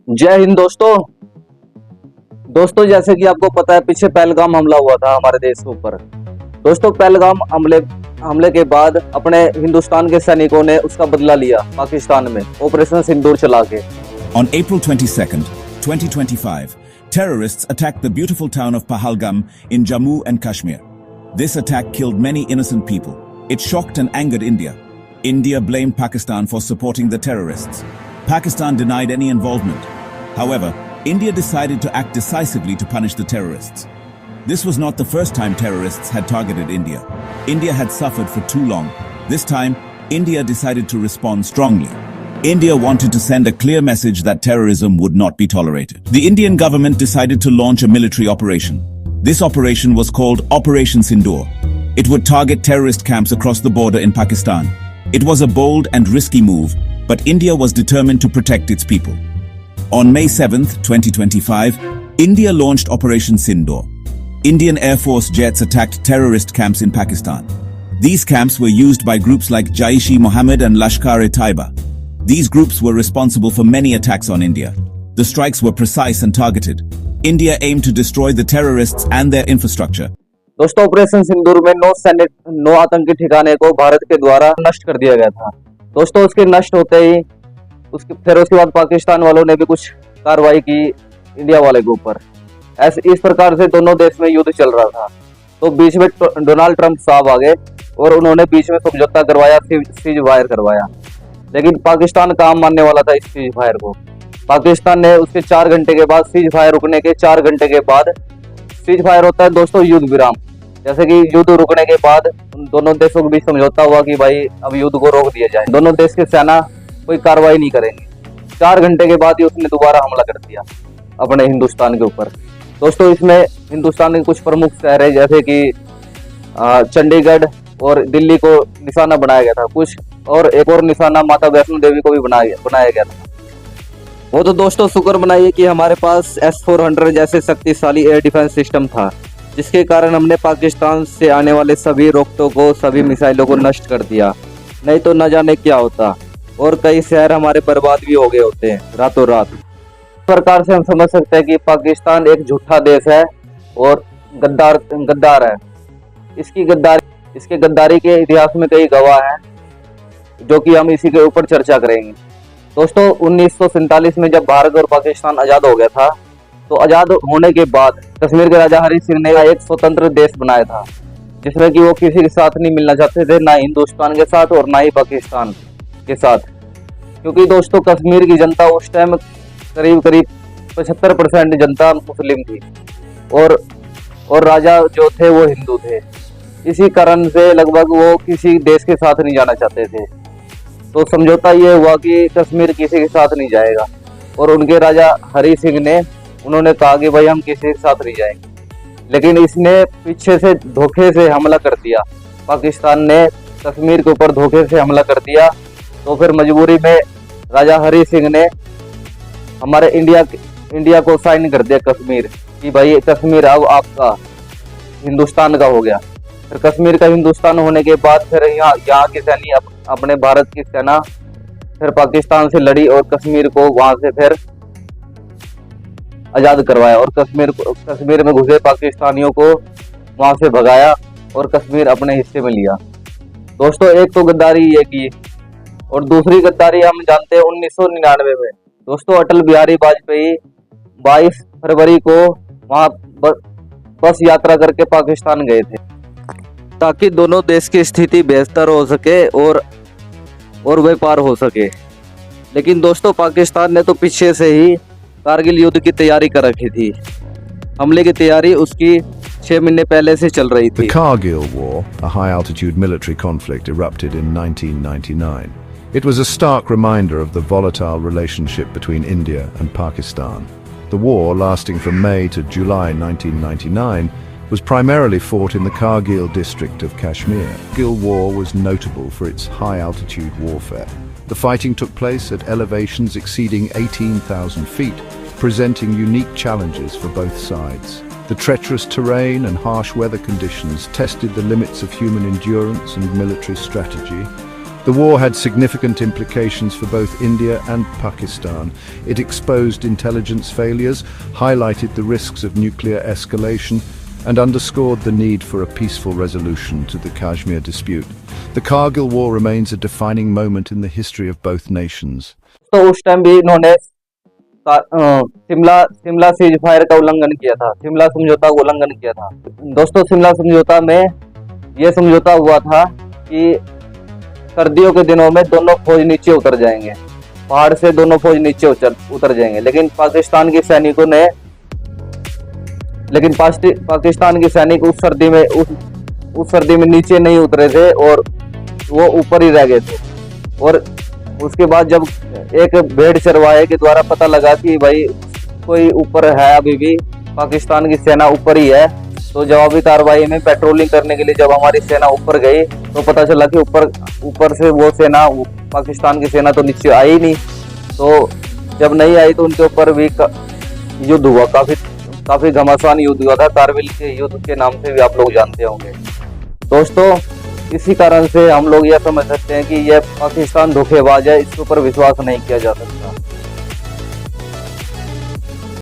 जय हिंद दोस्तों। जैसे कि आपको पता है पीछे पहलगाम हमला हुआ था हमारे देश के ऊपर। दोस्तों पहलगाम हमले के बाद अपने हिंदुस्तान के सैनिकों ने उसका बदला लिया पाकिस्तान में ऑपरेशन सिंदूर चला के। On April 22nd, 2025, terrorists attacked the beautiful town of Pahalgam in Jammu and Kashmir. This attack killed many innocent people. It shocked and angered India. India blamed Pakistan for supporting the terrorists. Pakistan denied any involvement. However, India decided to act decisively to punish the terrorists. This was not the first time terrorists had targeted India. India had suffered for too long. This time, India decided to respond strongly. India wanted to send a clear message that terrorism would not be tolerated. The Indian government decided to launch a military operation. This operation was called Operation Sindoor. It would target terrorist camps across the border in Pakistan. It was a bold and risky move, but India was determined to protect its people. On May 7, 2025, India launched Operation Sindoor. Indian Air Force jets attacked terrorist camps in Pakistan. These camps were used by groups like Jaish-e-Mohammed and Lashkar-e-Taiba. These groups were responsible for many attacks on India. The strikes were precise and targeted. India aimed to destroy the terrorists and their infrastructure. दोस्तों operation सिंदूर में 9 आतंकी ठिकाने को भारत के द्वारा नष्ट कर दिया गया था। दोस्तों उसके नष्ट होते ही उसके बाद पाकिस्तान वालों ने भी कुछ कार्रवाई की इंडिया वाले के ऊपर। इस प्रकार से दोनों देश में युद्ध चल रहा था। तो बीच में डोनाल्ड ट्रंप साहब आ गए और उन्होंने बीच में समझौता करवाया, सीज फायर करवाया। लेकिन पाकिस्तान काम मानने वाला था इस सीज फायर को। पाकिस्तान ने उसके 4 घंटे के बाद सीज फायर रुकने के 4 घंटे के बाद, सीज फायर होता है दोस्तों युद्ध विराम। जैसे कि युद्ध रुकने के बाद दोनों देशों के बीच समझौता हुआ कि भाई अब युद्ध को रोक दिया जाए, दोनों देश की सेना कोई कार्रवाई नहीं करेंगे। 4 घंटे के बाद ही उसने दोबारा हमला कर दिया अपने हिंदुस्तान के ऊपर। दोस्तों इसमें हिंदुस्तान के कुछ प्रमुख शहर है जैसे कि चंडीगढ़ और दिल्ली को निशाना बनाया गया था कुछ, और एक और निशाना माता वैष्णो देवी को भी बनाया गया था। वो तो दोस्तों शुक्र मनाइए कि हमारे पास S-400 जैसे शक्तिशाली एयर डिफेंस सिस्टम था, जिसके कारण हमने पाकिस्तान से आने वाले सभी रॉकेटों को, सभी मिसाइलों को नष्ट कर दिया। नहीं तो न जाने क्या होता, और कई शहर हमारे बर्बाद भी हो गए होते हैं रातों रात। इस प्रकार से हम समझ सकते हैं कि पाकिस्तान एक झूठा देश है और गद्दार है। इसके गद्दारी के इतिहास में कई गवाह हैं, जो कि हम इसी के ऊपर चर्चा करेंगे। दोस्तों 1947 में जब भारत और पाकिस्तान आज़ाद हो गया था, तो आज़ाद होने के बाद कश्मीर के राजा हरि सिंह ने एक स्वतंत्र देश बनाया था, जिसमें कि वो किसी के साथ नहीं मिलना चाहते थे, ना हिंदुस्तान के साथ और ना ही पाकिस्तान के साथ। क्योंकि दोस्तों कश्मीर की जनता उस टाइम करीब 75% जनता मुस्लिम थी और राजा जो थे वो हिंदू थे। इसी कारण से लगभग वो किसी देश के साथ नहीं जाना चाहते थे। तो समझौता ये हुआ कि कश्मीर किसी के साथ नहीं जाएगा, और उनके राजा हरि सिंह ने उन्होंने कहा कि भाई हम किसी के साथ नहीं जाएंगे। लेकिन इसने पीछे से धोखे से हमला कर दिया, पाकिस्तान ने कश्मीर के ऊपर धोखे से हमला कर दिया। तो फिर मजबूरी में राजा हरि सिंह ने हमारे इंडिया को साइन कर दिया कश्मीर, कि भाई कश्मीर अब आपका हिंदुस्तान का हो गया। फिर कश्मीर का हिंदुस्तान होने के बाद फिर यहाँ की सेना, अपने भारत की सेना फिर पाकिस्तान से लड़ी और कश्मीर को वहां से फिर आजाद करवाया, और कश्मीर में घुसे पाकिस्तानियों को वहां से भगाया और कश्मीर अपने हिस्से में लिया। दोस्तों एक तो गद्दारी ये की, और दूसरी गद्दारी हम जानते हैं 1999 में। दोस्तों अटल बिहारी वाजपेयी 22 फरवरी को वहां बस यात्रा करके पाकिस्तान गए थे, ताकि दोनों देश की स्थिति बेहतर हो सके और व्यापार हो सके। लेकिन दोस्तों पाकिस्तान ने तो पीछे से ही कारगिल युद्ध की तैयारी कर रखी थी। हमले की तैयारी उसकी 6 महीने पहले से चल रही थी। The Kargil War, a high-altitude military conflict, erupted in 1999. It was a stark reminder of the volatile relationship between India and Pakistan. The war, lasting from May to July 1999, was primarily fought in the Kargil district of Kashmir. The Kargil War was notable for its high-altitude warfare. The fighting took place at elevations exceeding 18,000 feet, presenting unique challenges for both sides. The treacherous terrain and harsh weather conditions tested the limits of human endurance and military strategy. The war had significant implications for both India and Pakistan. It exposed intelligence failures, highlighted the risks of nuclear escalation, and underscored the need for a peaceful resolution to the Kashmir dispute. The Kargil War remains a defining moment in the history of both nations. तो उस time भी इन्होंने Shimla cease fire का उल्लंघन किया था, शिमला समझौता का उल्लंघन किया था। दोस्तों, शिमला समझौता में यह समझौता हुआ था कि सर्दियों के दिनों में दोनों फौज नीचे उतर जाएंगे, पहाड़ से दोनों फौज नीचे उतर जाएंगे। लेकिन पाकिस्तान के सैनिक उस सर्दी में नीचे नहीं उतरे थे और वो ऊपर ही रह गए थे। और उसके बाद जब एक भेड़ चरवाहे के द्वारा पता लगा कि भाई कोई ऊपर है, अभी भी पाकिस्तान की सेना ऊपर ही है, तो जवाबी कार्रवाई में पेट्रोलिंग करने के लिए जब हमारी सेना ऊपर गई तो पता चला कि ऊपर से वो सेना, पाकिस्तान की सेना तो नीचे आई ही नहीं। तो जब नहीं आई तो उनके ऊपर भी युद्ध हुआ, काफी घमासान युद्ध हुआ था, कारगिल के युद्ध के नाम से भी आप लोग जानते होंगे। दोस्तों, इसी कारण से हम लोग यह समझ सकते हैं कि यह पाकिस्तान धोखेबाज है, इसके ऊपर विश्वास नहीं किया जा सकता।